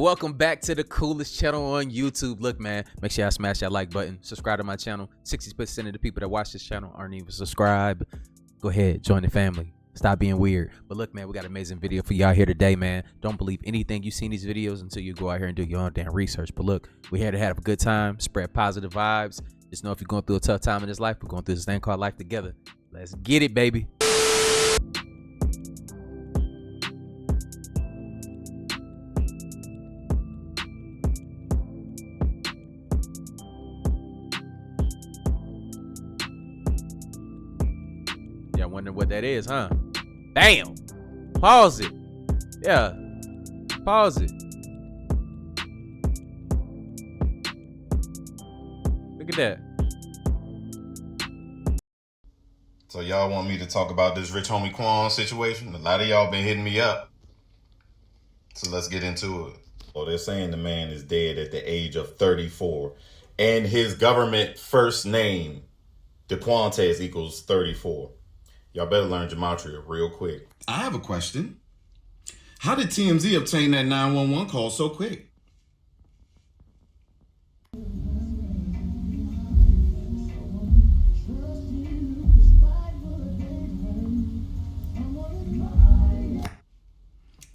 Welcome back to the coolest channel on YouTube. Look, man, make sure y'all smash that like button. Subscribe to my channel. 60% of the people that watch this channel aren't even subscribed. Go ahead, join the family. Stop being weird. But look, man, we got an amazing video for y'all here today, man. Don't believe anything you see in these videos until you go out here and do your own damn research. But look, we're here to have a good time, spread positive vibes. Just know if you're going through a tough time in this life, we're going through this thing called life together. Let's get it, baby. Yeah, wondering what that is, huh? Damn. Pause it. Yeah. Pause it. Look at that. So y'all want me to talk about this rich homie Quan situation? A lot of y'all been hitting me up. So let's get into it. Well, they're saying the man is dead at the age of 34. And his government first name, DeQuantes, equals 34. Y'all better learn gematria real quick. I have a question. How did TMZ obtain that 911 call so quick?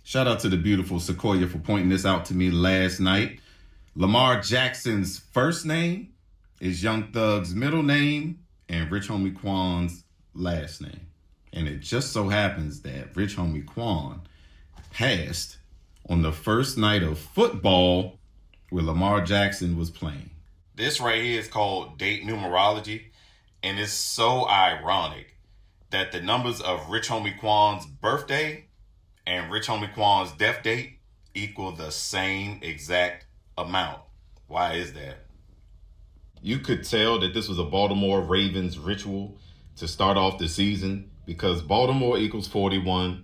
Shout out to the beautiful Sequoia for pointing this out to me last night. Lamar Jackson's first name is Young Thug's middle name and Rich Homie Quan's last name. And it just so happens that Rich Homie Quan passed on the first night of football where Lamar Jackson was playing. This right here is called date numerology. And it's so ironic that the numbers of Rich Homie Quan's birthday and Rich Homie Quan's death date equal the same exact amount. Why is that? You could tell that this was a Baltimore Ravens ritual to start off the season because Baltimore equals 41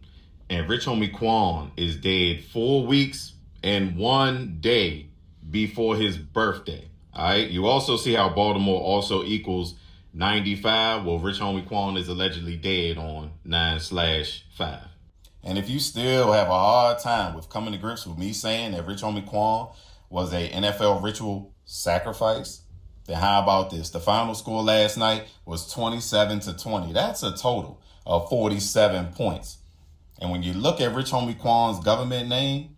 and Rich Homie Quan is dead 4 weeks and 1 day before his birthday. All right. You also see how Baltimore also equals 95. Well, Rich Homie Quan is allegedly dead on 9/5. And if you still have a hard time with coming to grips with me saying that Rich Homie Quan was a NFL ritual sacrifice, then how about this? The final score last night was 27-20. That's a total of 47 points. And when you look at Rich Homie Quan's government name,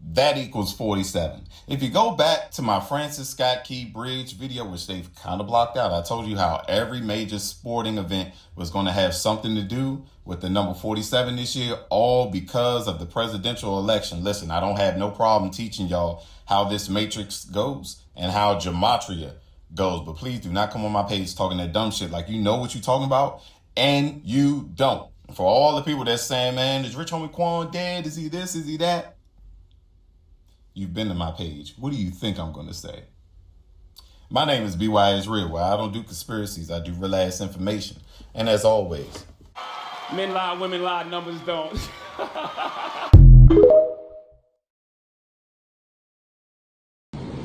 that equals 47. If you go back to my Francis Scott Key Bridge video, which they've kind of blocked out, I told you how every major sporting event was going to have something to do with the number 47 this year, all because of the presidential election. Listen, I don't have no problem teaching y'all how this matrix goes and how gematria goes, but please do not come on my page talking that dumb shit like you know what you're talking about and you don't. For all the people that's saying, man, is Rich Homie Quan dead? Is he this? Is he that? You've been to my page. What do you think I'm going to say? My name is BY is Real, where I don't do conspiracies. I do real ass information. And as always, men lie, women lie, numbers don't.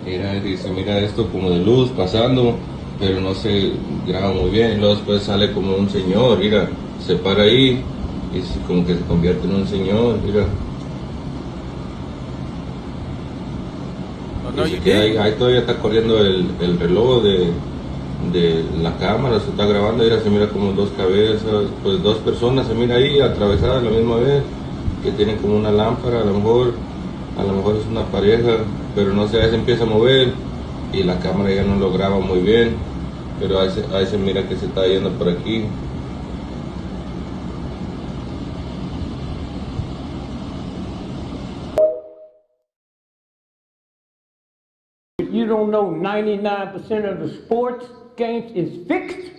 Mira, dice, mira esto como de luz pasando, pero no se graba muy bien. Y luego después sale como un señor, mira, se para ahí y como que se convierte en un señor, mira. Oh, no, you did. Ahí todavía está corriendo el reloj de la cámara, se está grabando, mira, se mira como dos cabezas, pues dos personas se mira ahí atravesadas a la misma vez, que tienen como una lámpara, a lo mejor es una pareja, pero no sé, ahí se empieza a mover y la cámara ya no lo graba muy bien, pero ahí se mira que se está yendo por aquí. You don't know 99% of the sports games is fixed?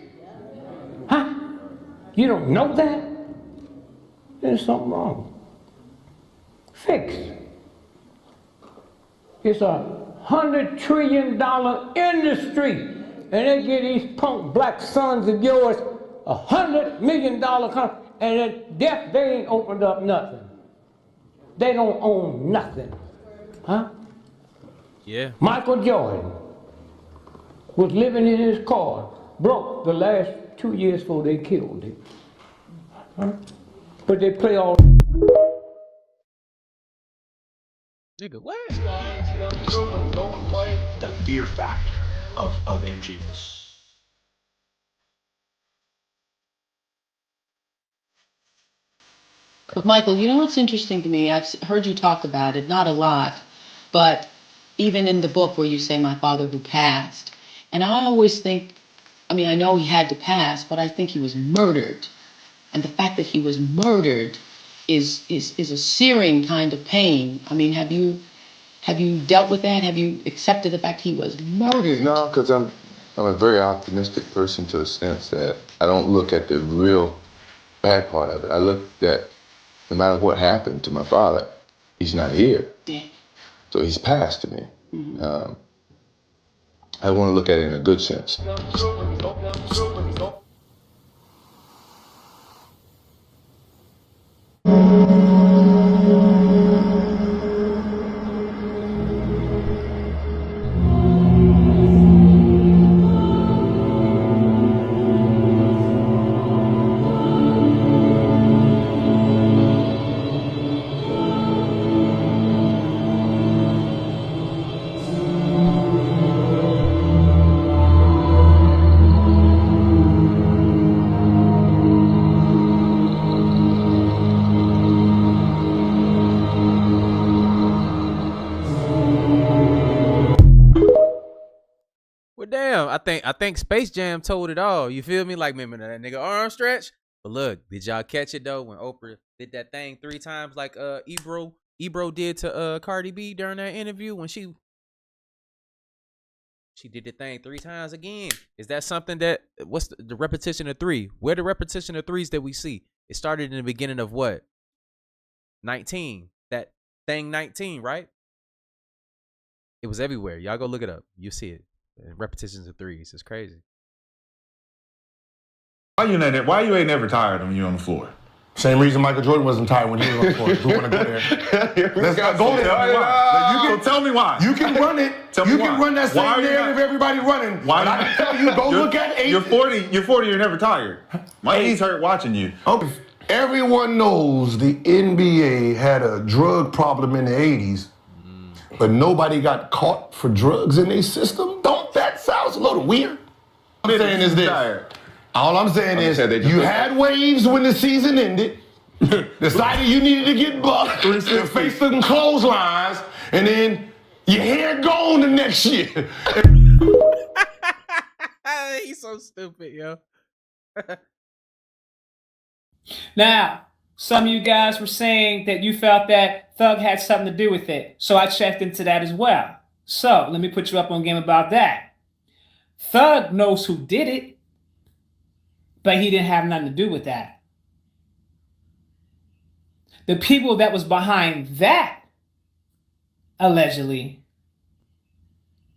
Huh? You don't know that? There's something wrong. Fixed. It's $100 trillion industry. And they give these punk black sons of yours $100 million and at death they ain't opened up nothing. They don't own nothing. Huh? Yeah. Michael Jordan was living in his car, broke the last 2 years before they killed him. Huh? But they play all Nigga, what? The fear factor of MG. But Michael, you know what's interesting to me? I've heard you talk about it, not a lot, but even in the book where you say my father who passed, and I always think, I mean, I know he had to pass, but I think he was murdered. And the fact that he was murdered is a searing kind of pain. I mean, have you dealt with that? Have you accepted the fact he was murdered? No, because I'm a very optimistic person to the sense that I don't look at the real bad part of it. I look at no matter what happened to my father, he's not here. Yeah. So he's passed to me. I want to look at it in a good sense. Well, damn, I think Space Jam told it all. You feel me? Like, remember that nigga arm stretch? But look, did y'all catch it though when Oprah did that thing 3 times like Ebro did to Cardi B during that interview when she did the thing 3 times again? Is that something that what's the repetition of 3? Where the repetition of 3s that we see? It started in the beginning of what? 19. That thing 19, right? It was everywhere. Y'all go look it up. You see it. Repetitions of 3s. It's crazy. Why you ain't never tired when you on the floor? Same reason Michael Jordan wasn't tired when he was on the court. We want to go there. Let's not go there. You can tell me why. You can run it. You can run that same narrative everybody running. Why? But I can tell you, go look at 8. You're 40. You're never tired. My knees hurt watching you. Okay. Everyone knows the NBA had a drug problem in the 80s, but nobody got caught for drugs in their system. Don't that sounds a little weird? All I'm saying is this. All I'm saying is you had waves when the season ended, decided you needed to get bucked, and face some clotheslines, and then your hair gone the next year. He's so stupid, yo. Now, some of you guys were saying that you felt that Thug had something to do with it. So I checked into that as well. So let me put you up on game about that. Thug knows who did it, but he didn't have nothing to do with that. The people that was behind that, allegedly,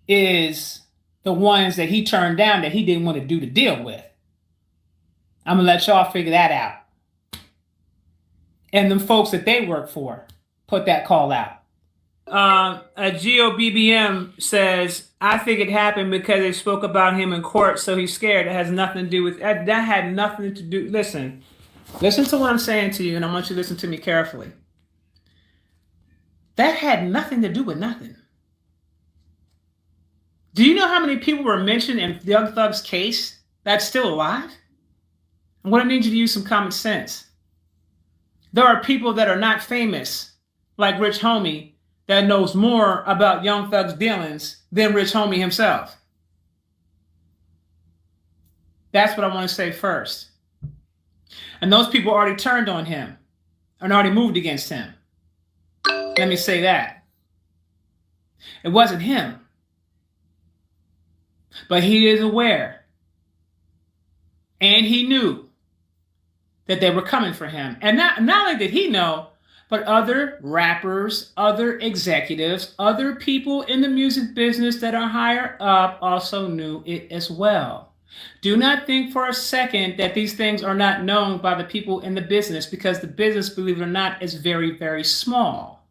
is the ones that he turned down that he didn't want to do the deal with. I'm going to let y'all figure that out. And the folks that they work for put that call out. A GOBBM says, I think it happened because they spoke about him in court, so he's scared. It has nothing to do with that. That had nothing to do. Listen to what I'm saying to you, and I want you to listen to me carefully. That had nothing to do with nothing. Do you know how many people were mentioned in Young Thug's case that's still alive? I'm going to need you to use some common sense. There are people that are not famous, like Rich Homie, that knows more about Young Thug's dealings than Rich Homie himself. That's what I want to say first. And those people already turned on him and already moved against him. Let me say that. It wasn't him. But he is aware. And he knew that they were coming for him. And not only did he know, but other rappers, other executives, other people in the music business that are higher up also knew it as well. Do not think for a second that these things are not known by the people in the business, because the business, believe it or not, is very, very small.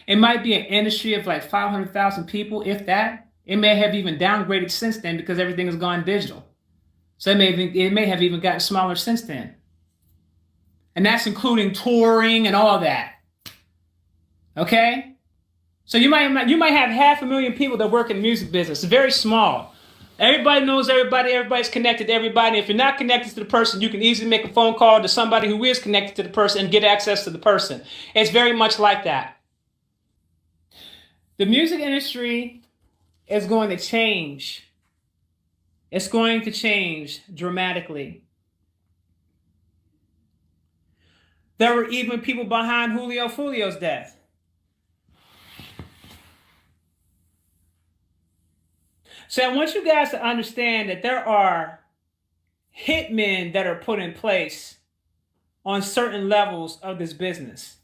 It might be an industry of like 500,000 people, if that. It may have even downgraded since then because everything has gone digital. So it may have even gotten smaller since then. And that's including touring and all that. Okay? So you might have 500,000 people that work in the music business. It's very small. Everybody knows everybody. Everybody's connected to everybody. If you're not connected to the person, you can easily make a phone call to somebody who is connected to the person and get access to the person. It's very much like that. The music industry is going to change. It's going to change dramatically. There were even people behind Julio Fulio's death. So I want you guys to understand that there are hitmen that are put in place on certain levels of this business.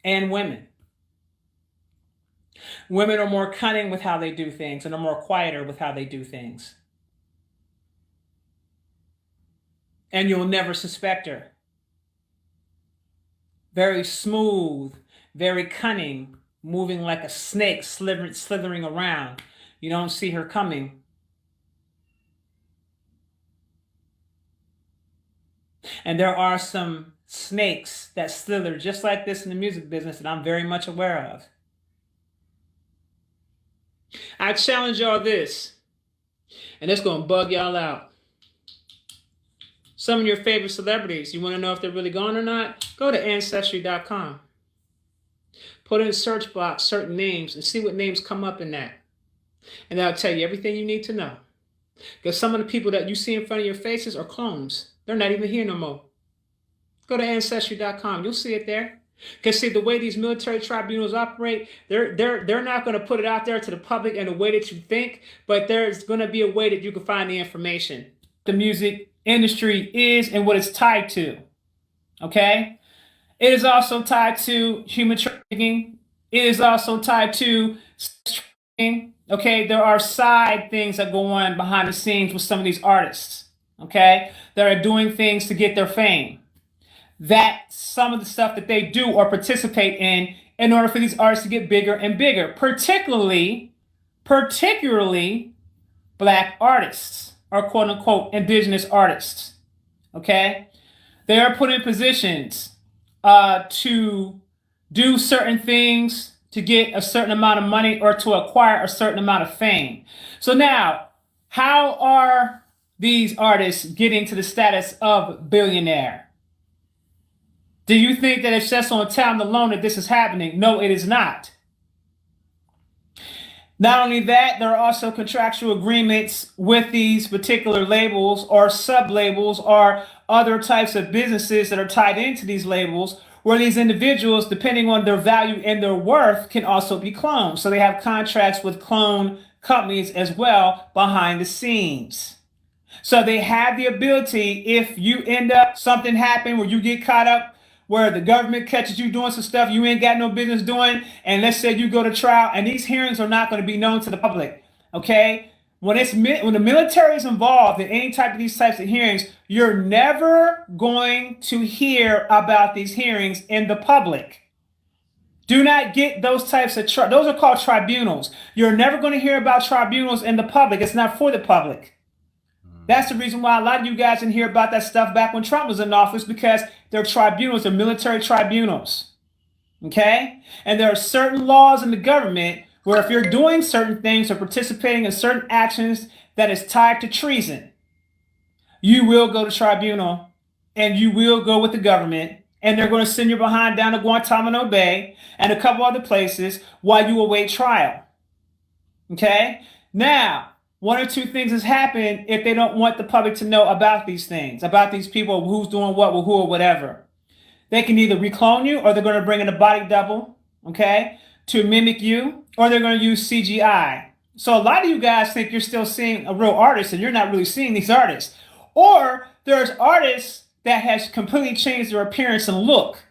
And women. Women are more cunning with how they do things and are more quieter with how they do things. And you'll never suspect her. Very smooth, very cunning, moving like a snake, slithering around. You don't see her coming. And there are some snakes that slither just like this in the music business that I'm very much aware of. I challenge y'all this, and it's going to bug y'all out. Some of your favorite celebrities, you want to know if they're really gone or not? Go to Ancestry.com. Put in a search box certain names and see what names come up in that. And that'll tell you everything you need to know. Because some of the people that you see in front of your faces are clones. They're not even here no more. Go to Ancestry.com. You'll see it there. Because see, the way these military tribunals operate, they're not going to put it out there to the public in a way that you think, but there's going to be a way that you can find the information. The music industry is and what it's tied to. Okay? It is also tied to human trafficking. It is also tied to sex trafficking. Okay? There are side things that go on behind the scenes with some of these artists. Okay? That are doing things to get their fame. That some of the stuff that they do or participate in order for these artists to get bigger and bigger, particularly black artists or quote unquote indigenous artists. Okay, they are put in positions to do certain things to get a certain amount of money or to acquire a certain amount of fame. So now, how are these artists getting to the status of billionaire? Do you think that it's just on talent alone that this is happening? No, it is not. Not only that, there are also contractual agreements with these particular labels or sub-labels or other types of businesses that are tied into these labels where these individuals, depending on their value and their worth, can also be cloned. So they have contracts with clone companies as well behind the scenes. So they have the ability, if you end up, something happen where you get caught up, where the government catches you doing some stuff you ain't got no business doing, and let's say you go to trial, and these hearings are not going to be known to the public, okay? When the military is involved in any type of these types of hearings, you're never going to hear about these hearings in the public. Do not get those types of, those are called tribunals. You're never going to hear about tribunals in the public. It's not for the public. That's the reason why a lot of you guys didn't hear about that stuff back when Trump was in office, because they're tribunals, they're military tribunals. Okay? And there are certain laws in the government where if you're doing certain things or participating in certain actions that is tied to treason, you will go to tribunal and you will go with the government, and they're going to send you behind down to Guantanamo Bay and a couple other places while you await trial. Okay? Now, one or two things has happened if they don't want the public to know about these things, about these people, who's doing what with who or whatever. They can either reclone you, or they're going to bring in a body double, okay, to mimic you, or they're going to use CGI. So a lot of you guys think you're still seeing a real artist, and you're not really seeing these artists. Or there's artists that has completely changed their appearance and look,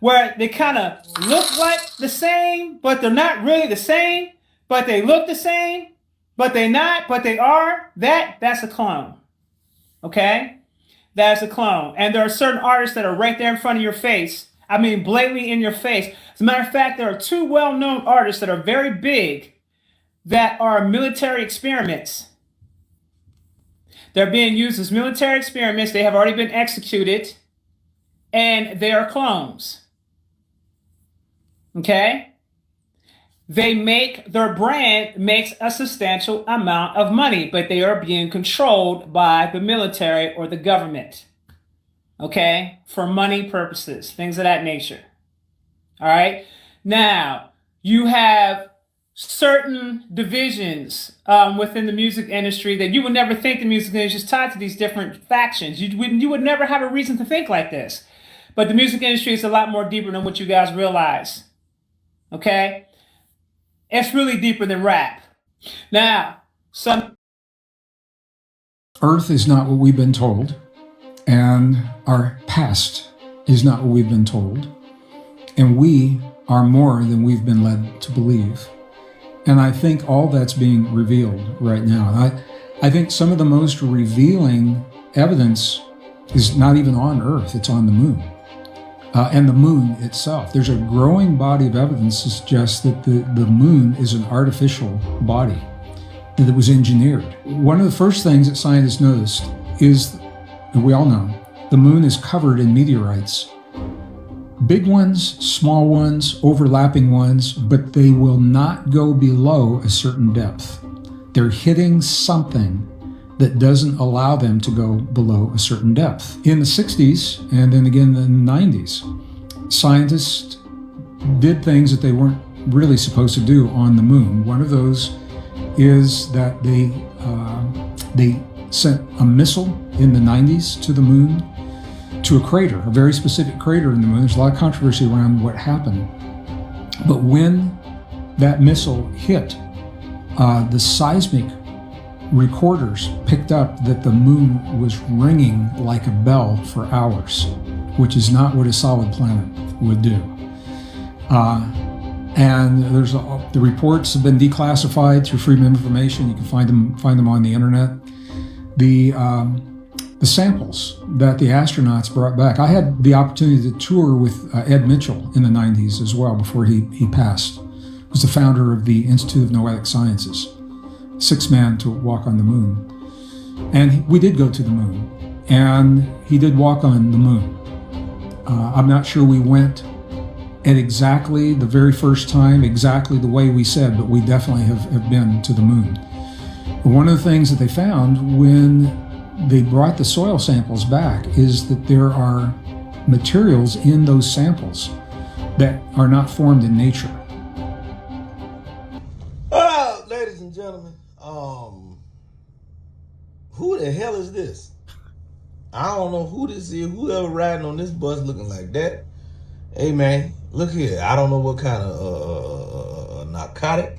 where they kind of look like the same, but they're not really the same, but they look the same. But they not, but they are. That's a clone. Okay? That's a clone. And there are certain artists that are right there in front of your face. I mean, blatantly in your face. As a matter of fact, there are two well-known artists that are very big that are military experiments. They're being used as military experiments. They have already been executed. And they are clones. Okay? their brand makes a substantial amount of money, but they are being controlled by the military or the government, okay, for money purposes, things of that nature. All right. Now, you have certain divisions within the music industry that you would never think the music industry is tied to these different factions. You would never have a reason to think like this. But the music industry is a lot more deeper than what you guys realize. Okay? It's really deeper than rap. Now, Earth is not what we've been told, and our past is not what we've been told, and we are more than we've been led to believe. And I think all that's being revealed right now. I think some of the most revealing evidence is not even on Earth, it's on the moon. And the moon itself. There's a growing body of evidence to suggest that the moon is an artificial body that was engineered. One of the first things that scientists noticed is, and we all know, the moon is covered in meteorites. Big ones, small ones, overlapping ones, but they will not go below a certain depth. They're hitting something that doesn't allow them to go below a certain depth. In the 60s, and then again in the 90s, scientists did things that they weren't really supposed to do on the moon. One of those is that they sent a missile in the 90s to the moon, to a crater, a very specific crater in the moon. There's a lot of controversy around what happened. But when that missile hit, the seismic recorders picked up that the moon was ringing like a bell for hours, which is not what a solid planet would do. And the reports have been declassified through Freedom of Information. You can find them on the internet. The samples that the astronauts brought back. I had the opportunity to tour with Ed Mitchell in the 90s as well before he passed. He was the founder of the Institute of Noetic Sciences. Sixth man to walk on the moon. And we did go to the moon, and he did walk on the moon. I'm not sure we went at exactly the very first time, exactly the way we said, but we definitely have been to the moon. But one of the things that they found when they brought the soil samples back is that there are materials in those samples that are not formed in nature. Ladies and gentlemen, who the hell is this? I don't know who this is. Whoever riding on this bus looking like that. Hey man, look here. I don't know what kind of narcotic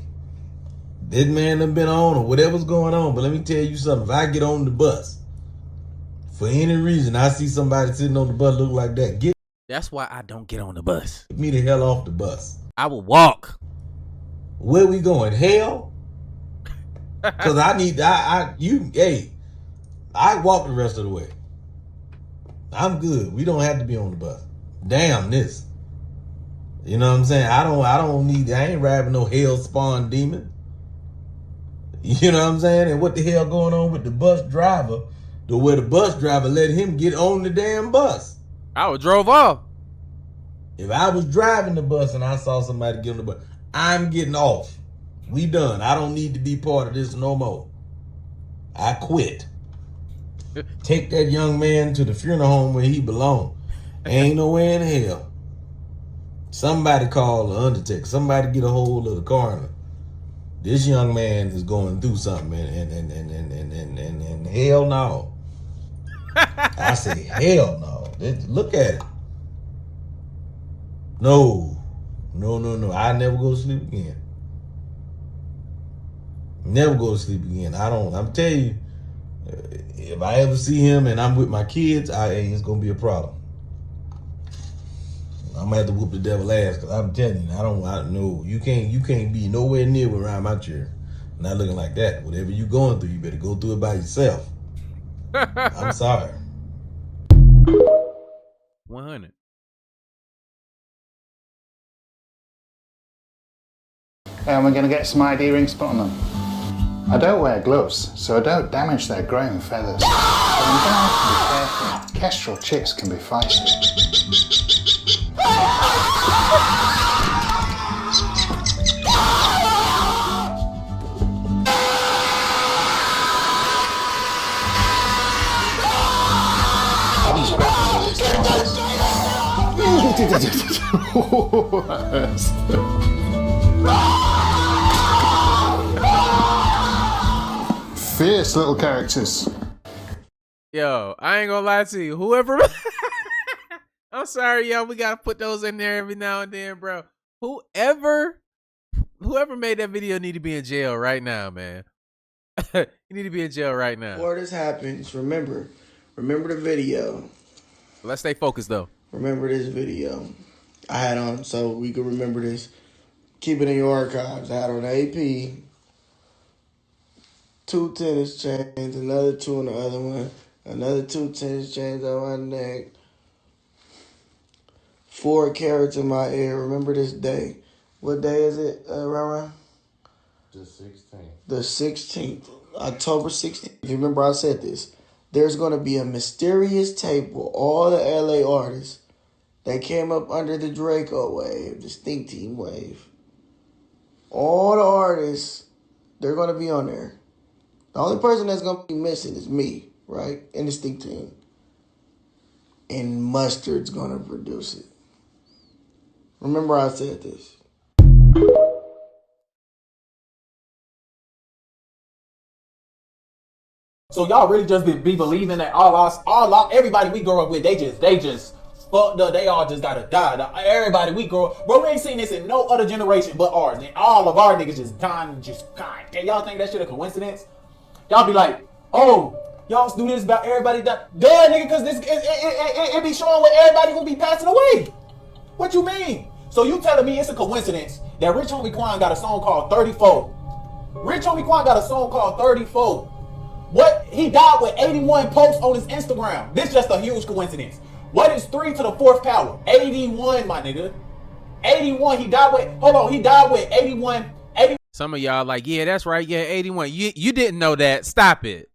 this man done been on or whatever's going on, but let me tell you something. If I get on the bus, for any reason, I see somebody sitting on the bus look like that, That's why I don't get on the bus. Get me the hell off the bus. I will walk. Where we going? Hell? Cause I walk the rest of the way. I'm good. We don't have to be on the bus. Damn this. You know what I'm saying? I ain't riding no hell spawn demon. You know what I'm saying? And what the hell going on with the bus driver? To where the bus driver let him get on the damn bus. I would drove off. If I was driving the bus and I saw somebody get on the bus, I'm getting off. We done. I don't need to be part of this no more. I quit. Take that young man to the funeral home where he belongs. Ain't nowhere in hell. Somebody call the undertaker. Somebody get a hold of the coroner. This young man is going through something, and hell no. I say hell no. Look at it. No. I never go to sleep again. Never go to sleep again. I'm telling you, if I ever see him and I'm with my kids, it's gonna be a problem. I'm gonna have to whoop the devil ass, because I'm telling you, I know you can't be nowhere near around my chair. Not looking like that. Whatever you going through, you better go through it by yourself. I'm sorry. 100. And we're going to get some ID rings put on them. I don't wear gloves, so I don't damage their growing feathers. So I'm going to have to be careful. Kestrel chicks can be feisty. Fierce little characters. Yo, I ain't gonna lie to you. Whoever, I'm sorry, yo, we gotta put those in there every now and then, bro. Whoever made that video need to be in jail right now, man. You need to be in jail right now. Before this happens, remember the video. Let's stay focused though. Remember this video. I had on, so we can remember this. Keep it in your archives. I had on AP, 2 tennis chains, another 2 on the other one, another 2 tennis chains on my neck, 4 carats in my ear. Remember this day. What day is it, Rara? The 16th. The 16th. October 16th. If you remember, I said this. There's going to be a mysterious tape with all the LA artists that came up under the Draco wave, the Stink Team wave. All the artists, they're going to be on there. The only person that's going to be missing is me, right? And the Stink Team. And Mustard's going to produce it. Remember I said this. So y'all really just be believing that everybody we grow up with, they just fucked up. They all just gotta die. Everybody we grow up, bro, we ain't seen this in no other generation but ours. And all of our niggas just dying and just, God damn, y'all think that shit a coincidence? Y'all be like, oh, y'all do this about everybody die. Duh, nigga, cause this it be showing what everybody gonna be passing away. What you mean? So you telling me it's a coincidence that Rich Homie Quan got a song called 34? Rich Homie Quan got a song called 34. What? He died with 81 posts on his Instagram. This just a huge coincidence. What is 3 to the 4th power? 81, my nigga. 81. He died with 81. Some of y'all like, yeah, that's right. Yeah, 81. You didn't know that. Stop it.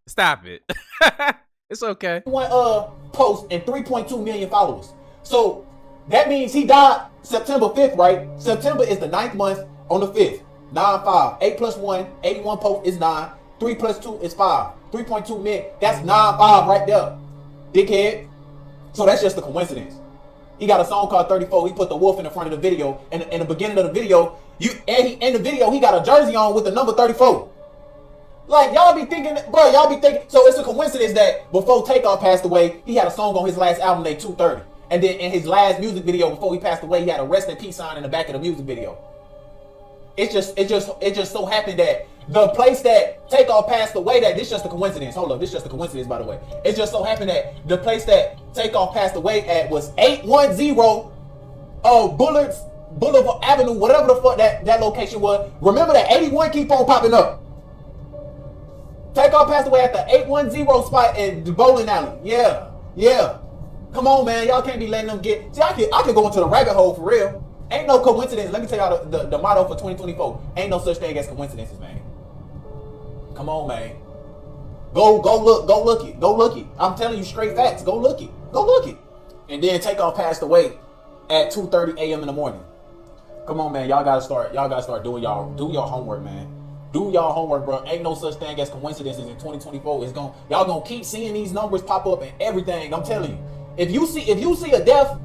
It's okay. 81 posts and 3.2 million followers. So that means he died September 5th, right? September is the 9th month on the 5th. 9-5. 8 plus 1. 81 posts is 9. 3 plus 2 is 5. 3.2 million. That's 9-5 right there. Dickhead. So that's just a coincidence. He got a song called 34. He put the wolf in the front of the video. And in the beginning of the video, in the video, he got a jersey on with the number 34. Like, y'all be thinking, so it's a coincidence that before Takeoff passed away, he had a song on his last album named 230. And then in his last music video before he passed away, he had a rest in peace sign in the back of the music video. It just so happened that the place that Takeoff passed away, that this just a coincidence. Hold up, this just a coincidence, by the way. It just so happened that the place that Takeoff passed away at was 810 Boulevard Avenue, whatever the fuck that location was. Remember that 81 keep on popping up. Takeoff passed away at the 810 spot at the bowling alley. Yeah. Come on, man. Y'all can't be letting them get. See, I could go into the rabbit hole for real. Ain't no coincidence. Let me tell y'all the motto for 2024. Ain't no such thing as coincidences, man. Come on, man. Go look it. I'm telling you straight facts. Go look it. And then Takeoff passed away at 2:30 a.m. in the morning. Come on, man. Y'all gotta start doing your homework, man. Do y'all homework, bro. Ain't no such thing as coincidences in 2024. Y'all gonna keep seeing these numbers pop up and everything. I'm telling you. If you see a death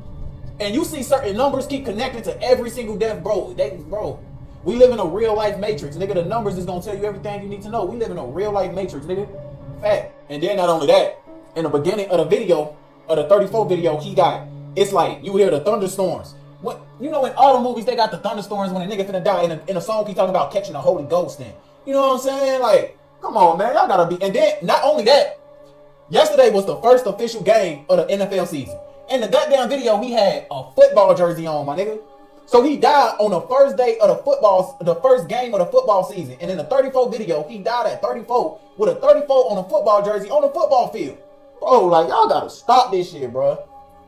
and you see certain numbers keep connecting to every single death, bro, we live in a real life matrix, nigga. The numbers is gonna tell you everything you need to know. We live in a real life matrix, nigga. Fact. And then not only that, in the beginning of the video, of the 34 video, it's like you hear the thunderstorms. What, you know, in all the movies they got the thunderstorms when a nigga finna die. In a song he talking about catching a holy ghost in. You know what I'm saying? Like, come on, man, y'all gotta be. And then not only that, yesterday was the first official game of the NFL season. In the goddamn video, he had a football jersey on, my nigga. So he died on the first day of the first game of the football season. And in the 34 video, he died at 34 with a 34 on a football jersey on the football field. Bro, like, y'all gotta stop this shit, bro.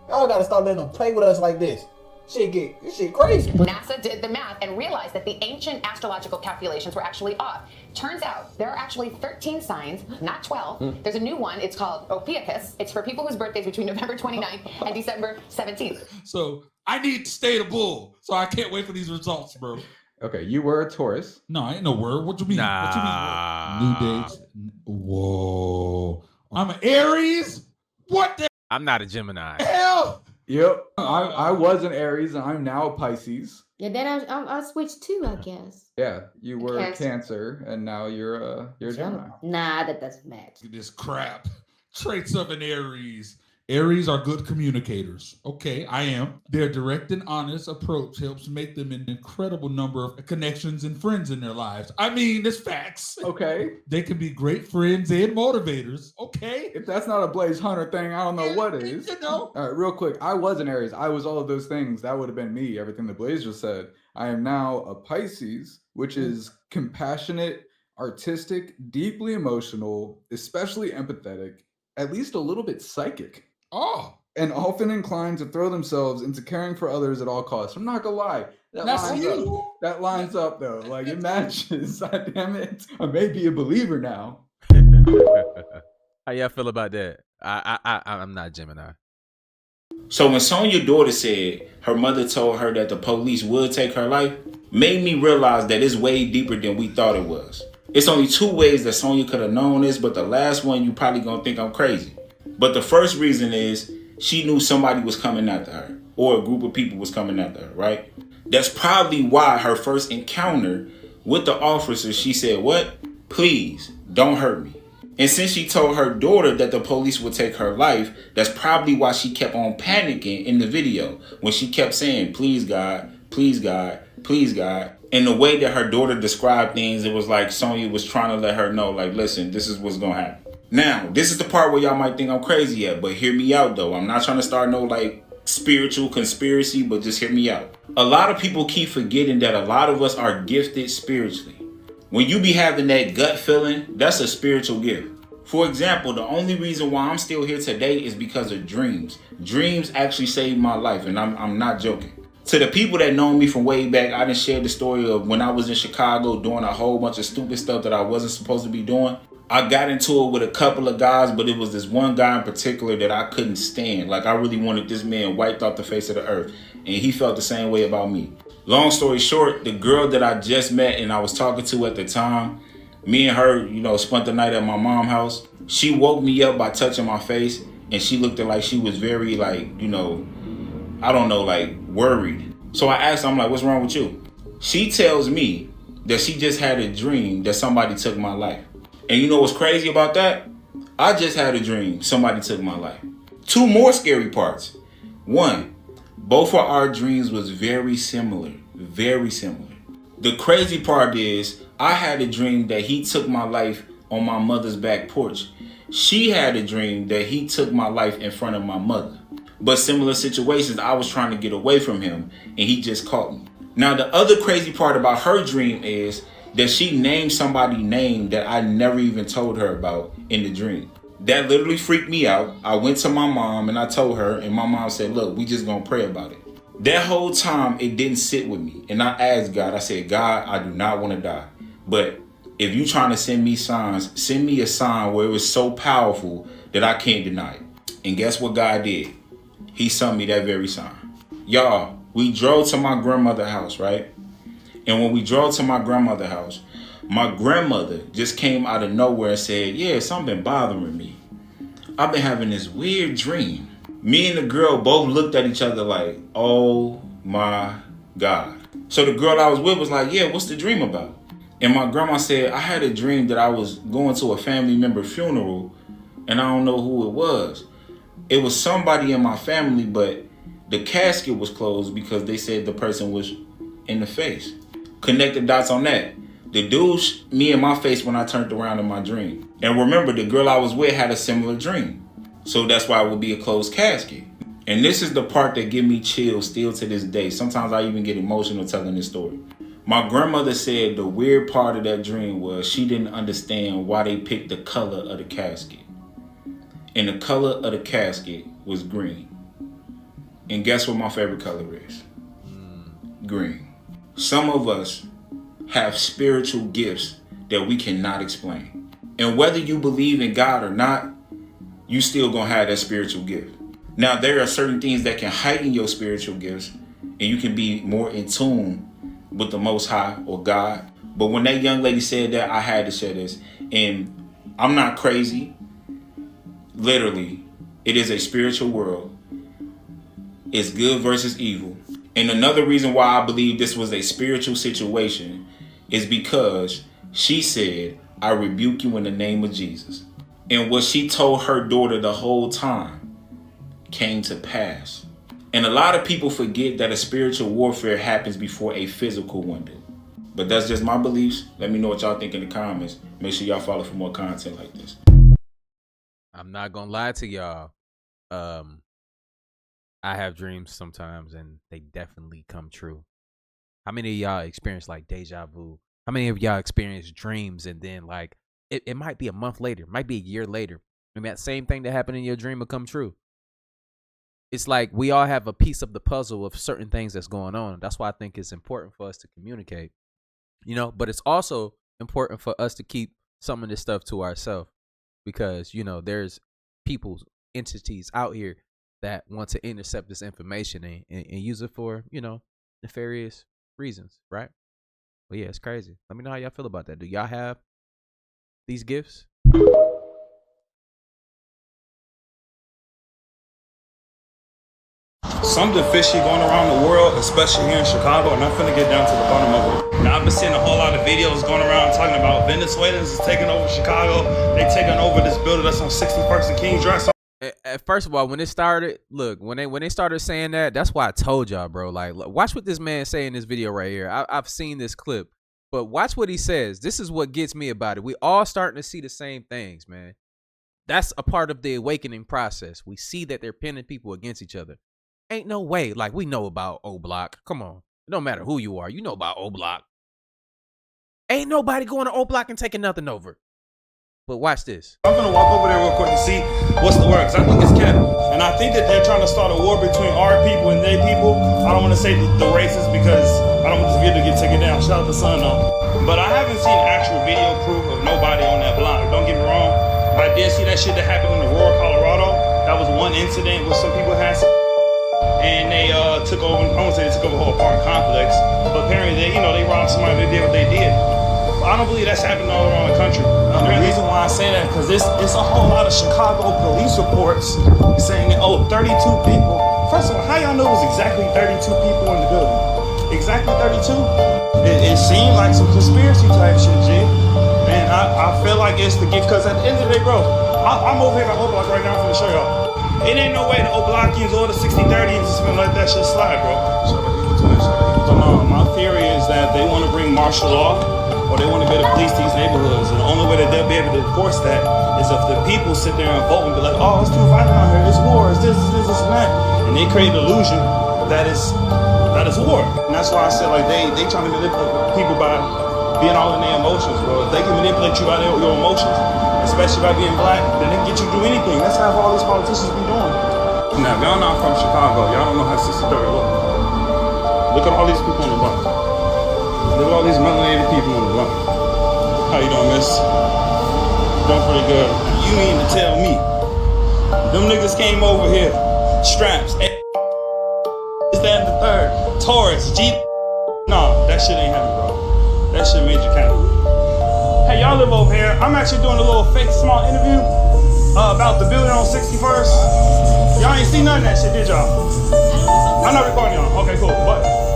Y'all gotta stop letting them play with us like this. This shit crazy. NASA did the math and realized that the ancient astrological calculations were actually off. Turns out there are actually 13 signs, not 12. There's a new one. It's called Ophiuchus. It's for people whose birthdays between November 29th and December 17th. So I need to stay the bull. So I can't wait for these results, bro. Okay, you were a Taurus. No, I ain't no word. What you mean? Nah. What you mean? New dates. Whoa. I'm an Aries. What the I'm not a Gemini. hell? Yep. I was an Aries and I'm now a Pisces. Yeah, then I switched too, I guess. Yeah, you were Cancer. Cancer and now you're Gemini. Nah, that doesn't match. This crap. Traits of an Aries. Aries are good communicators. Okay, I am. Their direct and honest approach helps make them an incredible number of connections and friends in their lives. I mean, it's facts. Okay. They can be great friends and motivators. Okay. If that's not a Blaze Hunter thing, I don't know what is. You know. All right, real quick. I was an Aries. I was all of those things. That would have been me, everything that Blaze just said. I am now a Pisces, which is compassionate, artistic, deeply emotional, especially empathetic, at least a little bit psychic. Oh. And often inclined to throw themselves into caring for others at all costs. I'm not gonna lie. That lines up though. Like it matches. Damn it. I may be a believer now. How y'all feel about that? I'm not Gemini. So when Sonia's daughter said her mother told her that the police would take her life, made me realize that it's way deeper than we thought it was. It's only two ways that Sonia could have known this, but the last one you probably gonna think I'm crazy. But the first reason is she knew somebody was coming after her, or a group of people was coming after her, right? That's probably why her first encounter with the officer, she said, what? Please, don't hurt me. And since she told her daughter that the police would take her life, that's probably why she kept on panicking in the video when she kept saying, please God, please God, please God. And the way that her daughter described things, it was like Sonia was trying to let her know, like, listen, this is what's going to happen. Now, this is the part where y'all might think I'm crazy at, but hear me out though. I'm not trying to start no like spiritual conspiracy, but just hear me out. A lot of people keep forgetting that a lot of us are gifted spiritually. When you be having that gut feeling, that's a spiritual gift. For example, the only reason why I'm still here today is because of dreams. Dreams actually saved my life, and I'm not joking. To the people that know me from way back, I done shared the story of when I was in Chicago doing a whole bunch of stupid stuff that I wasn't supposed to be doing. I got into it with a couple of guys, but it was this one guy in particular that I couldn't stand. Like, I really wanted this man wiped off the face of the earth. And he felt the same way about me. Long story short, the girl that I just met and I was talking to at the time, me and her, spent the night at my mom's house. She woke me up by touching my face, and she looked like she was very, worried. So I asked her, I'm like, what's wrong with you? She tells me that she just had a dream that somebody took my life. And you know what's crazy about that? I just had a dream somebody took my life. Two more scary parts. One, both of our dreams was very similar. Very similar. The crazy part is I had a dream that he took my life on my mother's back porch. She had a dream that he took my life in front of my mother. But similar situations, I was trying to get away from him and he just caught me. Now, the other crazy part about her dream is that she named somebody's name that I never even told her about in the dream. That literally freaked me out. I went to my mom and I told her, and my mom said, look, we just gonna pray about it. That whole time, it didn't sit with me. And I asked God, I said, God, I do not want to die. But if you trying to send me signs, send me a sign where it was so powerful that I can't deny it. And guess what God did? He sent me that very sign. Y'all, we drove to my grandmother's house, right? And when we drove to my grandmother's house, my grandmother just came out of nowhere and said, yeah, something been bothering me. I've been having this weird dream. Me and the girl both looked at each other like, oh my God. So the girl I was with was like, yeah, what's the dream about? And my grandma said, I had a dream that I was going to a family member funeral and I don't know who it was. It was somebody in my family, but the casket was closed because they said the person was in the face. Connect the dots on that. The dude, me in my face when I turned around in my dream. And remember, the girl I was with had a similar dream. So that's why it would be a closed casket. And this is the part that give me chills still to this day. Sometimes I even get emotional telling this story. My grandmother said the weird part of that dream was she didn't understand why they picked the color of the casket. And the color of the casket was green. And guess what my favorite color is? Green. Some of us have spiritual gifts that we cannot explain. And whether you believe in God or not, you still gonna have that spiritual gift. Now, there are certain things that can heighten your spiritual gifts and you can be more in tune with the Most High or God. But when that young lady said that, I had to share this. And I'm not crazy. Literally, it is a spiritual world. is good versus evil. And another reason why I believe this was a spiritual situation is because she said, I rebuke you in the name of Jesus. And what she told her daughter the whole time came to pass. And a lot of people forget that a spiritual warfare happens before a physical one do. But that's just my beliefs. Let me know what y'all think in the comments. Make sure y'all follow for more content like this. I'm not gonna lie to y'all. I have dreams sometimes and they definitely come true. How many of y'all experience like deja vu? How many of y'all experience dreams and then like it might be a month later, might be a year later, and that same thing that happened in your dream will come true? It's like we all have a piece of the puzzle of certain things that's going on. That's why I think it's important for us to communicate, you know, but it's also important for us to keep some of this stuff to ourselves because, you know, there's people, entities out here that want to intercept this information and use it for, you know, nefarious reasons, right? But yeah, it's crazy. Let me know how y'all feel about that. Do y'all have these gifts? Something fishy going around the world, especially here in Chicago, and I'm finna get down to the bottom of it. Now, I've been seeing a whole lot of videos going around talking about Venezuelans is taking over Chicago. They taking over this building that's on 61st and King Drive. First of all, when it started, look, when they started saying that, that's why I told y'all, bro. Like, watch what this man say in this video right here. I've seen this clip, but watch what he says. This is what gets me about it. We all starting to see the same things, man. That's a part of the awakening process. We see that they're pinning people against each other. Ain't no way. Like, we know about O Block. Come on. It don't matter who you are. You know about O Block. Ain't nobody going to O Block and taking nothing over. But watch this. I'm gonna walk over there real quick to see what's the word, because I think it's cap. And I think that they're trying to start a war between our people and their people. I don't want to say the races because I don't want this video to get taken down. Shout out to Sun though. But I haven't seen actual video proof of nobody on that block. Don't get me wrong. I did see that shit that happened in Aurora, Colorado. That was one incident where some people had and they took over, I won't say they took over a whole apartment complex, but apparently they, you know, they robbed somebody, they did what they did. I don't believe that's happening all around the country. The reason why I say that, because it's a whole lot of Chicago police reports saying that, oh, 32 people. First of all, how y'all know it was exactly 32 people in the building? Exactly 32? It seemed like some conspiracy type shit, G. Man, I feel like it's the gift, because at the end of the day, bro, I'm over here at O Block right now, I'm gonna show y'all. It ain't no way the O Blockians or the 6030s just gonna let that shit slide, bro. My theory is that they want to bring martial law, or they want to be able to police these neighborhoods. And the only way that they'll be able to enforce that is if the people sit there and vote and be like, oh, it's too violent out here, it's war, it's this, and that. And they create an illusion that is war. And that's why I said, like, they trying to manipulate people by being all in their emotions, bro. If they can manipulate you by your emotions, especially by being black, then they can get you to do anything. That's how all these politicians be doing. Now, if y'all not from Chicago, y'all don't know how 6030 look. Look at all these people on the block. Look at all these melanated people on the block. How you doing, miss? Doing pretty good. You mean to tell me them niggas came over here, straps, is that the third? Taurus, G. Nah, that shit ain't happening, bro. That shit made you kind of. Hey, y'all live over here. I'm actually doing a little fake small interview about the building on 61st. Y'all ain't seen none of that shit, did y'all? I'm not recording y'all. Okay, cool.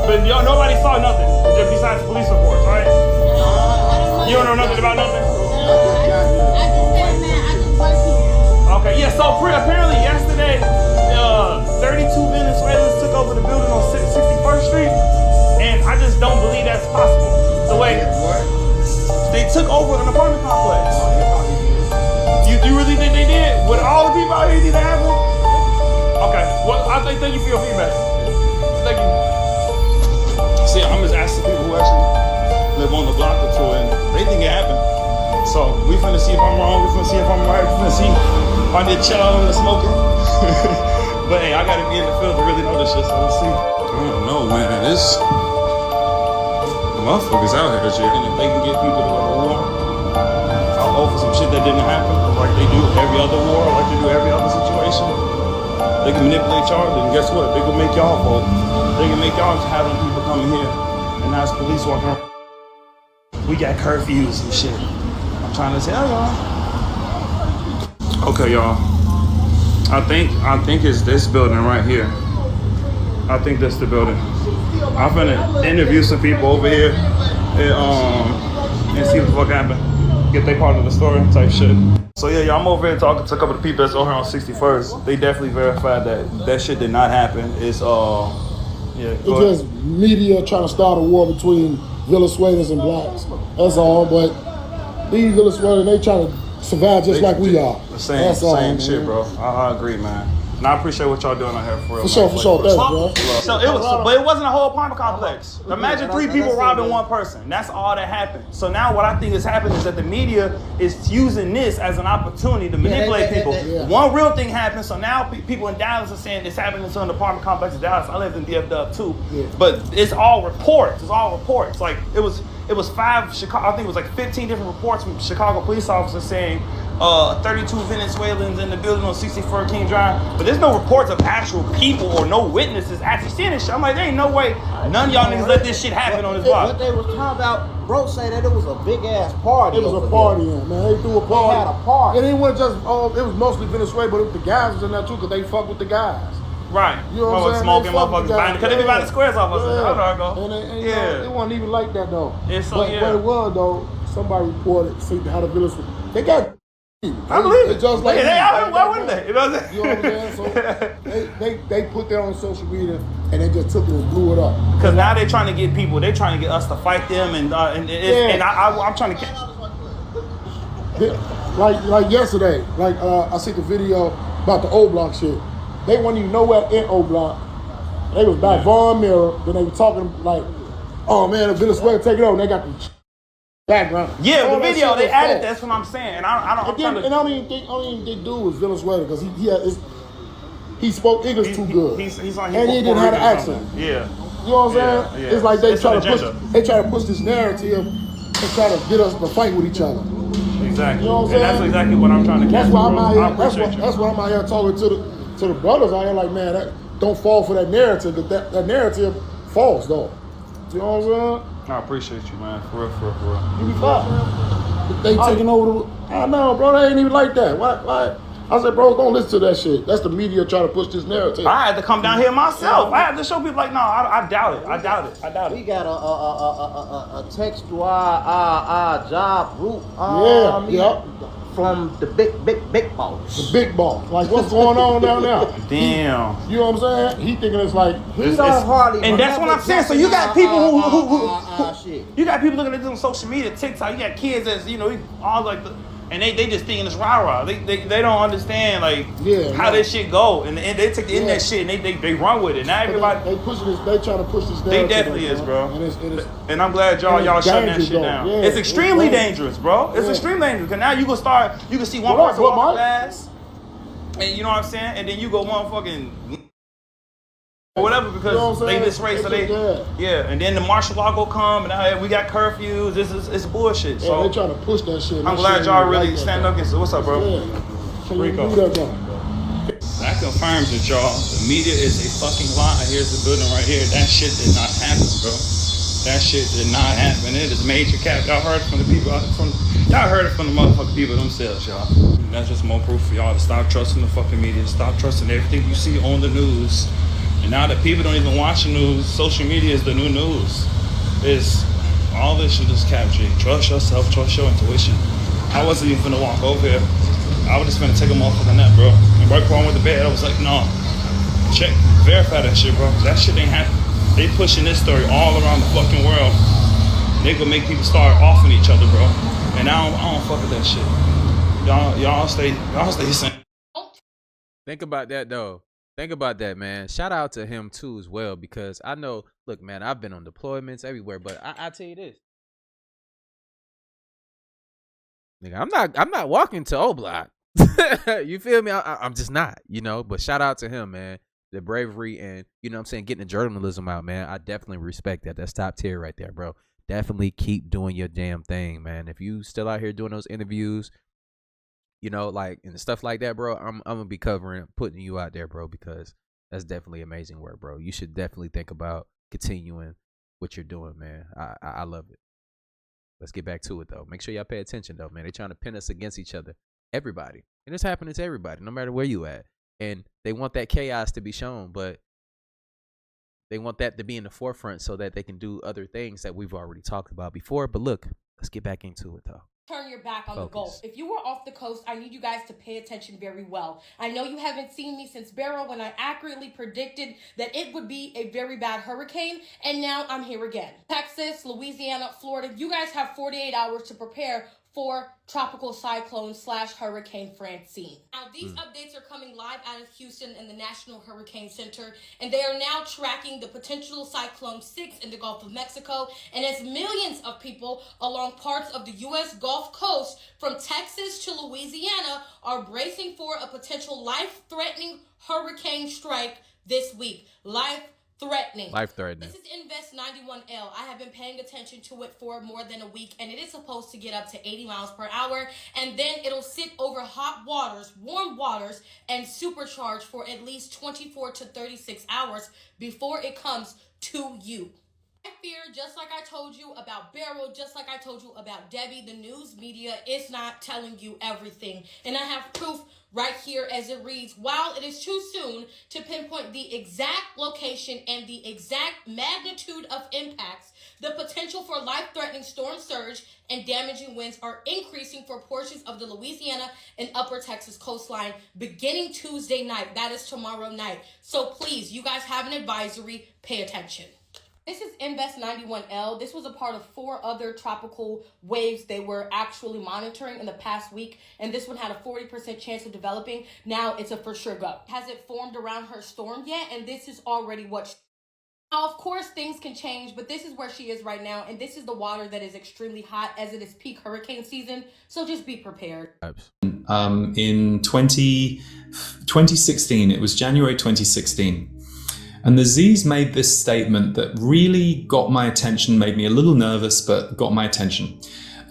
But y'all, nobody saw nothing besides police reports, right? You don't know nothing about nothing? Okay, yeah, so apparently yesterday, 32 Venezuelans took over the building on 61st Street, and I just don't believe that's possible. The way they took over an apartment complex. You really think they did? With all the people out here, did that happen? Okay, well, thank you for your feedback. Thank you. See, I'm just asking people who actually live on the block or two, and they think it happened. So we finna see if I'm wrong, we finna see if I'm right, we finna see if I did chill and smoking. But hey, I gotta be in the field to really know this shit, so we'll see. I don't know, man. This motherfuckers out here, shit. And if they can get people to go to war, I'll offer some shit that didn't happen, like they do every other war, like they do every other situation. They can manipulate y'all, then guess what? They can make y'all vote. They can make y'all have them people coming here and now it's police walking around. We got curfews and shit. I'm trying to tell y'all. Okay, y'all. I think it's this building right here. I think that's the building. I'm finna interview some people over here and see what the fuck happened. Get they part of the story type shit. So yeah, y'all, I'm over here talking to a couple of people that's over here on 61st. They definitely verified that shit did not happen. It's It's just media trying to start a war between Venezuelans and blacks. That's all. But these Venezuelans, they trying to survive just like we are. The same, That's all, same man. shit, bro. I agree, man. And I appreciate what y'all doing out here for real. For sure, man. for sure. Thanks, bro. So it was, but it wasn't a whole apartment complex. Imagine 3 people robbing 1 person. That's all that happened. So now what I think is happening is that the media is using this as an opportunity to manipulate people. One real thing happened, so now people in Dallas are saying it's happening to an apartment complex in Dallas. I lived in DFW too, but it's all reports. It's all reports. Like it was 5 Chicago. I think it was like 15 different reports from Chicago police officers saying 32 Venezuelans in the building on 64 King Drive, but there's no reports of actual people or no witnesses actually seeing this shit. I'm like, there ain't no way none of y'all niggas let this shit happen on this block. What they was talking about, bro, say that it was a big ass party. It was a party, man. They threw a party. They had a party. And it wasn't just, it was mostly Venezuela, but the guys was in there too, because they fuck with the guys. Right. You know what I'm saying? Smoking motherfuckers, because they be buying the squares off us. Yeah. How do I go? And you know, it wasn't even like that though. It's so, but what it was though, somebody reported, see how the Venezuela, they got. I believe it. Just like why wouldn't they? You know what I'm saying? You know what I'm saying? So they put that on social media and they just took it and blew it up. Because now they're trying to get people. They're trying to get us to fight them, and I'm trying to. Like yesterday, I see the video about the O Block shit. They weren't even nowhere in O Block. They was by Von Miller. Then they were talking like, "Oh man, the Venezuela take it over." And they got the background. Yeah, the video they added. That's what I'm saying. And I don't even think dude was Venezuela because he spoke English too good. He's and he didn't have an accent. Yeah. You know what I'm saying? Yeah. It's like they try to push this narrative and try to get us to fight with each other. Exactly. You know what I'm and saying? that's exactly what I'm trying to catch. That's why I'm out here. That's That's why I'm out here talking to the brothers out here like, man, don't fall for that narrative. That narrative false though. You know what I'm saying? I appreciate you, man. For real. You be fine. They taking over I know, bro. They ain't even like that. Why? I said, bro, don't listen to that shit. That's the media trying to push this narrative. I had to come down here myself. I had to show people like, no, I doubt it. I doubt it. We got a text to our job group. From the big boss. The big boss. Like, what's going on down there? Damn. You know what I'm saying? He thinking it's like he don't hardly. And that's what I'm saying. So you got people who you got people looking at this on social media, TikTok. You got kids that's all like and they just thinking it's rah-rah. They don't understand how this shit go, and they take the internet shit and they run with it. Now everybody they pushing this. They trying to push this. They definitely is, bro. And I'm glad y'all shutting that shit down. Yeah, it's extremely dangerous, bro. It's extremely dangerous. Cause now you can see one person walk past, and you know what I'm saying, and then you go motherfucking. Or whatever, because they this race, so and then the martial law go come, and we got curfews. It's bullshit. So they trying to push that shit. I'm glad y'all really stand up against it. What's up, bro? Rico. That confirms it, y'all. The media is a fucking lie. Here's the building right here. That shit did not happen, bro. That shit did not happen. It is major cap. Y'all heard it from the people. Y'all heard it from the motherfucking people themselves, y'all. That's just more proof for y'all to stop trusting the fucking media. Stop trusting everything you see on the news. And now that people don't even watch the news, social media is the new news. It's all this shit is captured. Trust yourself, trust your intuition. I wasn't even finna walk over here. I was just finna take a motherfucking nap, bro. And right before I went to bed, I was like, no, verify that shit, bro. That shit ain't happening. They pushing this story all around the fucking world. They gonna make people start offing each other, bro. And I don't fuck with that shit. Y'all stay sane. Think about that though. Think about that, man. Shout out to him too as well, because I know, look, man, I've been on deployments everywhere, but I tell you this. Nigga, I'm not walking to O Block. You feel me? I'm just not, but shout out to him, man. The bravery and, what I'm saying, getting the journalism out, man. I definitely respect that. That's top tier right there, bro. Definitely keep doing your damn thing, man. If you still out here doing those interviews, and stuff like that, bro, I'm gonna be putting you out there, bro, because that's definitely amazing work, bro. You should definitely think about continuing what you're doing, man. I love it. Let's get back to it though. Make sure y'all pay attention though, man. They're trying to pin us against each other. Everybody. And it's happening to everybody, no matter where you at. And they want that chaos to be shown, but They want that to be in the forefront so that they can do other things that we've already talked about before. But look, let's get back into it though. Turn your back on Focus. the Gulf. If you were off the coast, I need you guys to pay attention very well. I know you haven't seen me since Beryl when I accurately predicted that it would be a very bad hurricane, and now I'm here again. Texas, Louisiana, Florida, you guys have 48 hours to prepare for tropical cyclone / Hurricane Francine. Now, these updates are coming live out of Houston and the National Hurricane Center, and they are now tracking the potential Cyclone 6 in the Gulf of Mexico. And as millions of people along parts of the U.S. Gulf Coast, from Texas to Louisiana, are bracing for a potential life-threatening hurricane strike this week. Life-threatening. This is Invest 91L. I have been paying attention to it for more than a week, and it is supposed to get up to 80 miles per hour, and then it'll sit over hot waters, warm waters, and supercharge for at least 24 to 36 hours before it comes to you. I fear, just like I told you about Beryl, just like I told you about Debbie, the news media is not telling you everything. And I have proof right here as it reads. While it is too soon to pinpoint the exact location and the exact magnitude of impacts, the potential for life-threatening storm surge and damaging winds are increasing for portions of the Louisiana and upper Texas coastline beginning Tuesday night. That is tomorrow night. So please, you guys have an advisory. Pay attention. This is Invest 91L. This was a part of 4 other tropical waves they were actually monitoring in the past week, and this one had a 40% chance of developing. Now it's a for sure go. Has it formed around her storm yet? And this is already what now, of course, things can change, but this is where she is right now, and this is the water that is extremely hot as it is peak hurricane season, so just be prepared. In 2016, it was January 2016, and the Z's made this statement that really got my attention, made me a little nervous, but got my attention.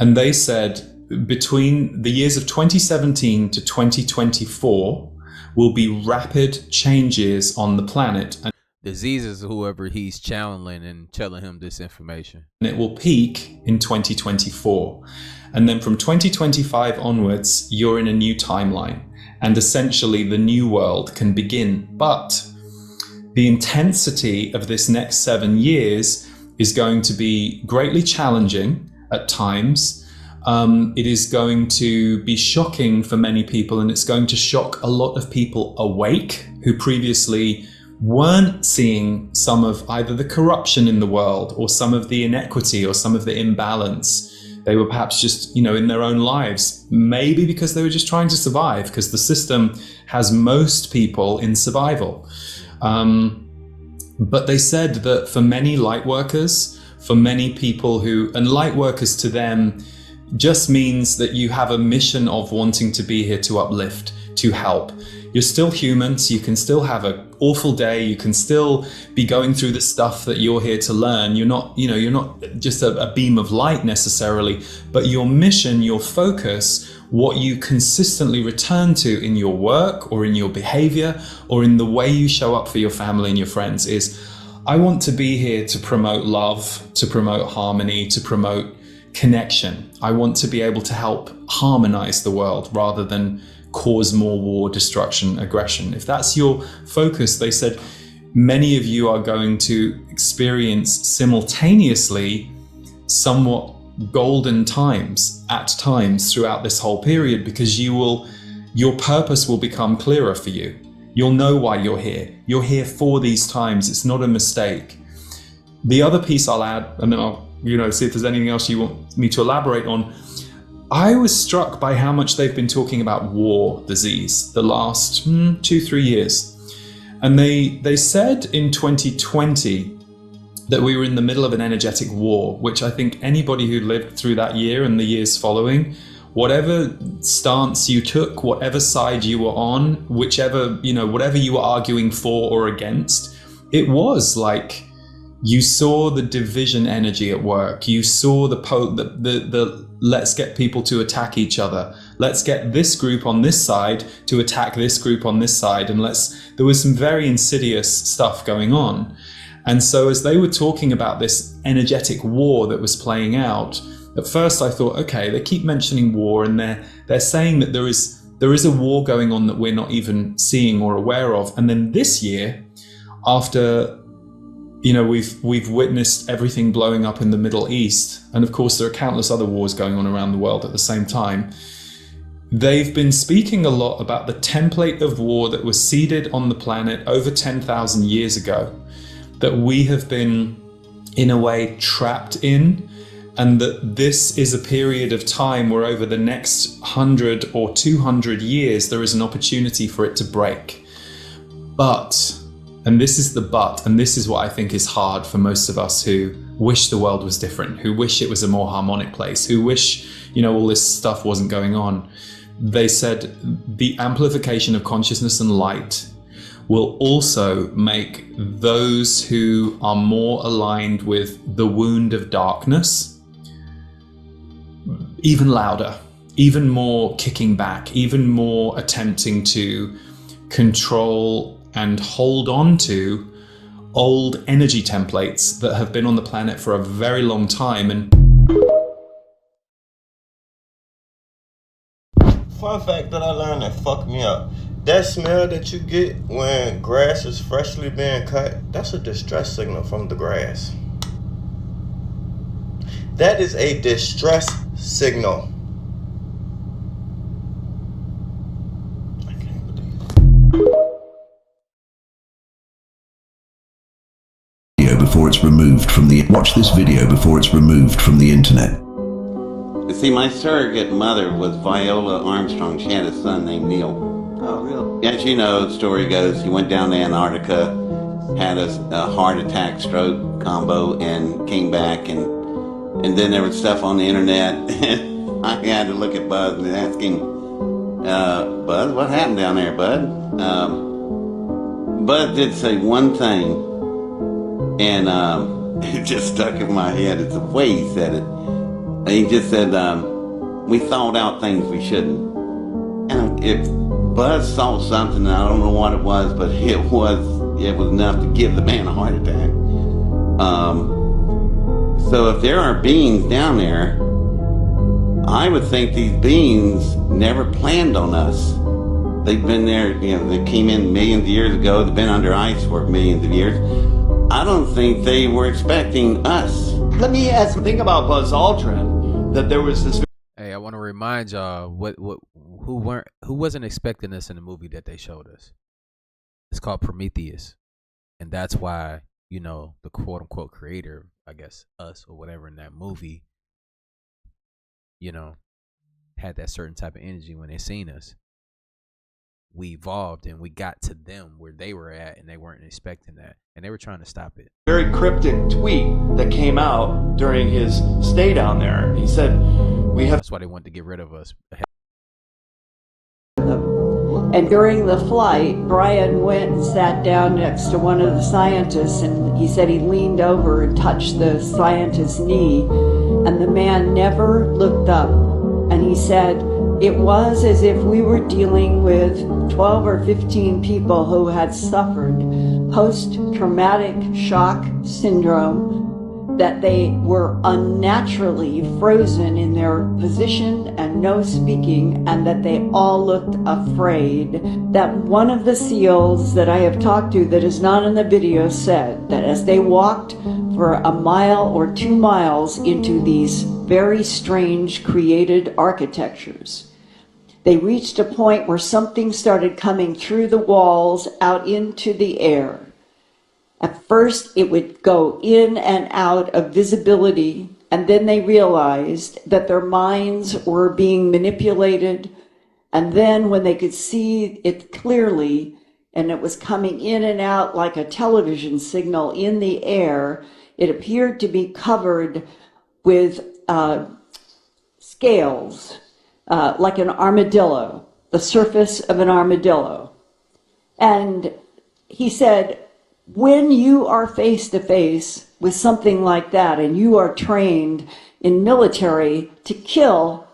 And they said between the years of 2017 to 2024 will be rapid changes on the planet. The Z's is whoever he's channeling and telling him this information. And it will peak in 2024. And then from 2025 onwards, you're in a new timeline. And essentially the new world can begin. But the intensity of this next 7 years is going to be greatly challenging at times. It is going to be shocking for many people, and it's going to shock a lot of people awake who previously weren't seeing some of either the corruption in the world or some of the inequity or some of the imbalance. They were perhaps just, in their own lives, maybe because they were just trying to survive, because the system has most people in survival. But they said that for many light workers, for many people and light workers to them just means that you have a mission of wanting to be here to uplift, to help. You're still human, so you can still have an awful day. You can still be going through the stuff that you're here to learn. You're not just a beam of light necessarily, but your mission, your focus, what you consistently return to in your work or in your behavior or in the way you show up for your family and your friends is, I want to be here to promote love, to promote harmony, to promote connection. I want to be able to help harmonize the world rather than cause more war, destruction, aggression. If that's your focus, they said, many of you are going to experience simultaneously somewhat golden times at times throughout this whole period, because your purpose will become clearer for you. You'll know why you're here. You're here for these times. It's not a mistake. The other piece I'll add, and then I'll see if there's anything else you want me to elaborate on. I was struck by how much they've been talking about war, disease, the last 2-3 years. And they said in 2020 that we were in the middle of an energetic war, which I think anybody who lived through that year and the years following, whatever stance you took, whatever side you were on, whatever you were arguing for or against, it was like you saw the division energy at work. You saw the let's get people to attack each other. Let's get this group on this side to attack this group on this side. And there was some very insidious stuff going on. And so as they were talking about this energetic war that was playing out, at first I thought, okay, they keep mentioning war and they're saying that there is a war going on that we're not even seeing or aware of. And then this year, after You know, we've witnessed everything blowing up in the Middle East, and of course there are countless other wars going on around the world at the same time. They've been speaking a lot about the template of war that was seeded on the planet over 10,000 years ago, that we have been, in a way, trapped in, and that this is a period of time where over the next 100 or 200 years, there is an opportunity for it to break. But, and this is the but, and this is what I think is hard for most of us who wish the world was different, who wish it was a more harmonic place, who wish, you know, all this stuff wasn't going on. They said the amplification of consciousness and light will also make those who are more aligned with the wound of darkness even louder, even more kicking back, even more attempting to control and hold on to old energy templates that have been on the planet for a very long time. And fun fact that I learned that fucked me up. That smell that you get when grass is freshly being cut, that's a distress signal from the grass. That is a distress signal. Before it's removed from the watch this video before it's removed from the internet. See, my surrogate mother was Viola Armstrong. She had a son named Neil. Oh, really? As you know, the story goes, he went down to Antarctica, had a heart attack, stroke combo, and came back, and then there was stuff on the internet. I had to look at Buzz and ask him, Buzz, what happened down there, Bud? Buzz did say one thing, and it just stuck in my head. It's the way he said it. He just said, we thought out things we shouldn't. And if Buzz saw something, I don't know what it was, but it was enough to give the man a heart attack. So if there are beings down there, I would think these beings never planned on us. They've been there, you know, they came in millions of years ago, they've been under ice for millions of years. I don't think they were expecting us. Let me ask the thing about Buzz Aldrin, that there was this. Hey, I want to remind y'all who wasn't expecting this in the movie that they showed us. It's called Prometheus, and that's why, you know, the quote unquote creator, I guess us or whatever in that movie, you know, had that certain type of energy when they seen us. We evolved and we got to them where they were at, and they weren't expecting that, and they were trying to stop it. Very cryptic tweet that came out during his stay down there. He said, "We have." That's why they wanted to get rid of us. And during the flight, Brian went and sat down next to one of the scientists, and he said he leaned over and touched the scientist's knee, and the man never looked up. And he said, it was as if we were dealing with 12 or 15 people who had suffered post-traumatic shock syndrome, that they were unnaturally frozen in their position and no speaking, and that they all looked afraid. That one of the SEALs that I have talked to that is not in the video said that as they walked for a mile or 2 miles into these very strange created architectures, they reached a point where something started coming through the walls out into the air. At first, it would go in and out of visibility, and then they realized that their minds were being manipulated, and then when they could see it clearly, and it was coming in and out like a television signal in the air, it appeared to be covered with scales, like an armadillo, the surface of an armadillo. And he said, when you are face to face with something like that, and you are trained in military to kill,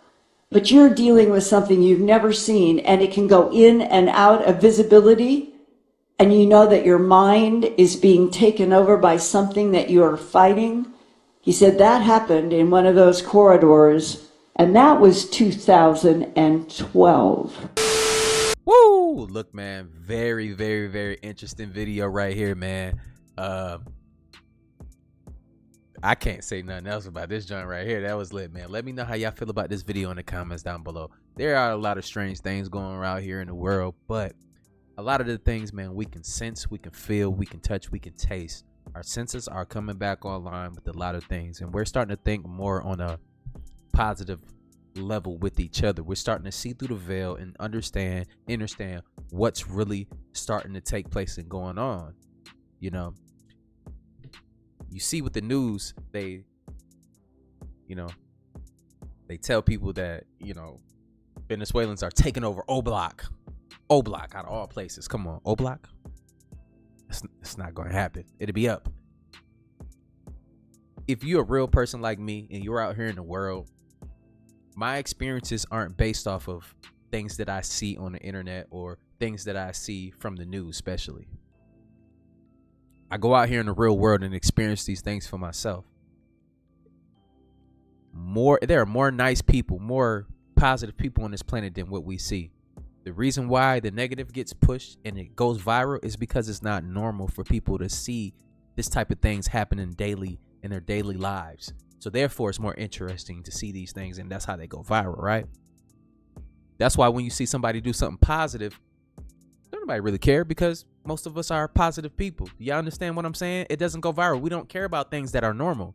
but you're dealing with something you've never seen, and it can go in and out of visibility, and you know that your mind is being taken over by something that you are fighting. He said that happened in one of those corridors, and that was 2012. Woo! Look, man, very, very, very interesting video right here, man. I can't say nothing else about this joint right here. That was lit, man. Let me know how y'all feel about this video in the comments down below. There are a lot of strange things going around here in the world, but a lot of the things, man, we can sense, we can feel, we can touch, we can taste. Our senses are coming back online with a lot of things, and we're starting to think more on a positive level with each other. We're starting to see through the veil and understand what's really starting to take place and going on. You know, you see with the news, they tell people that, Venezuelans are taking over Oblak out of all places. Come on, Oblak. It's not going to happen. It'll be up. If you're a real person like me and you're out here in the world, my experiences aren't based off of things that I see on the internet or things that I see from the news, especially. I go out here in the real world and experience these things for myself. There are more nice people, more positive people on this planet than what we see. The reason why the negative gets pushed and it goes viral is because it's not normal for people to see this type of things happening daily in their daily lives. So therefore, it's more interesting to see these things, and that's how they go viral, right? That's why when you see somebody do something positive, nobody really care, because most of us are positive people. Y'all understand what I'm saying? It doesn't go viral. We don't care about things that are normal.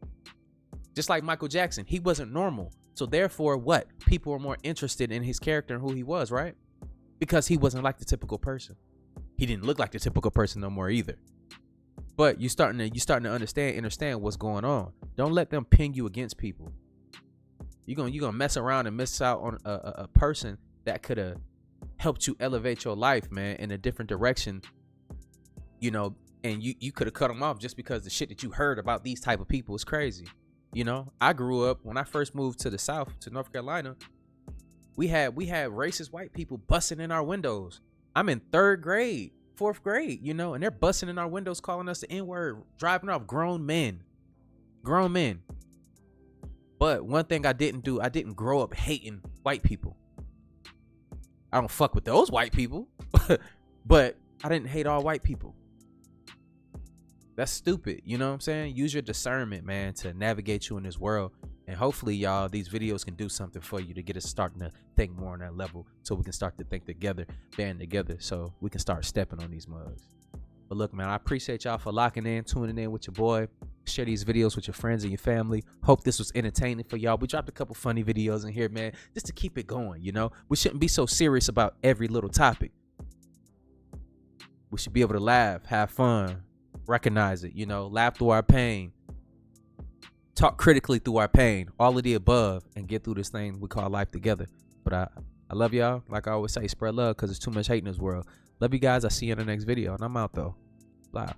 Just like Michael Jackson, he wasn't normal. So therefore, what? People were more interested in his character and who he was, right? Because he wasn't like the typical person. He didn't look like the typical person no more either. But you're starting to understand what's going on. Don't let them pin you against people. You're gonna mess around and miss out on a person that could have helped you elevate your life, man, in a different direction. And you could have cut them off just because the shit that you heard about these type of people is crazy. I grew up, when I first moved to the South, to North Carolina, we had racist white people busting in our windows. I'm in 3rd grade, 4th grade, and they're busting in our windows, calling us the N-word, driving off grown men. But one thing I didn't do, I didn't grow up hating white people. I don't fuck with those white people, but I didn't hate all white people. That's stupid. You know what I'm saying? Use your discernment, man, to navigate you in this world. And hopefully, y'all, these videos can do something for you to get us starting to think more on that level, so we can start to think together, band together, so we can start stepping on these mugs. But look, man, I appreciate y'all for locking in, tuning in with your boy. Share these videos with your friends and your family. Hope this was entertaining for y'all. We dropped a couple funny videos in here, man, just to keep it going. We shouldn't be so serious about every little topic. We should be able to laugh, have fun, recognize it, laugh through our pain, talk critically through our pain, all of the above, and get through this thing we call life together. But I love y'all. Like I always say, spread love, because there's too much hate in this world. Love you guys. I'll see you in the next video, and I'm out though. Bye.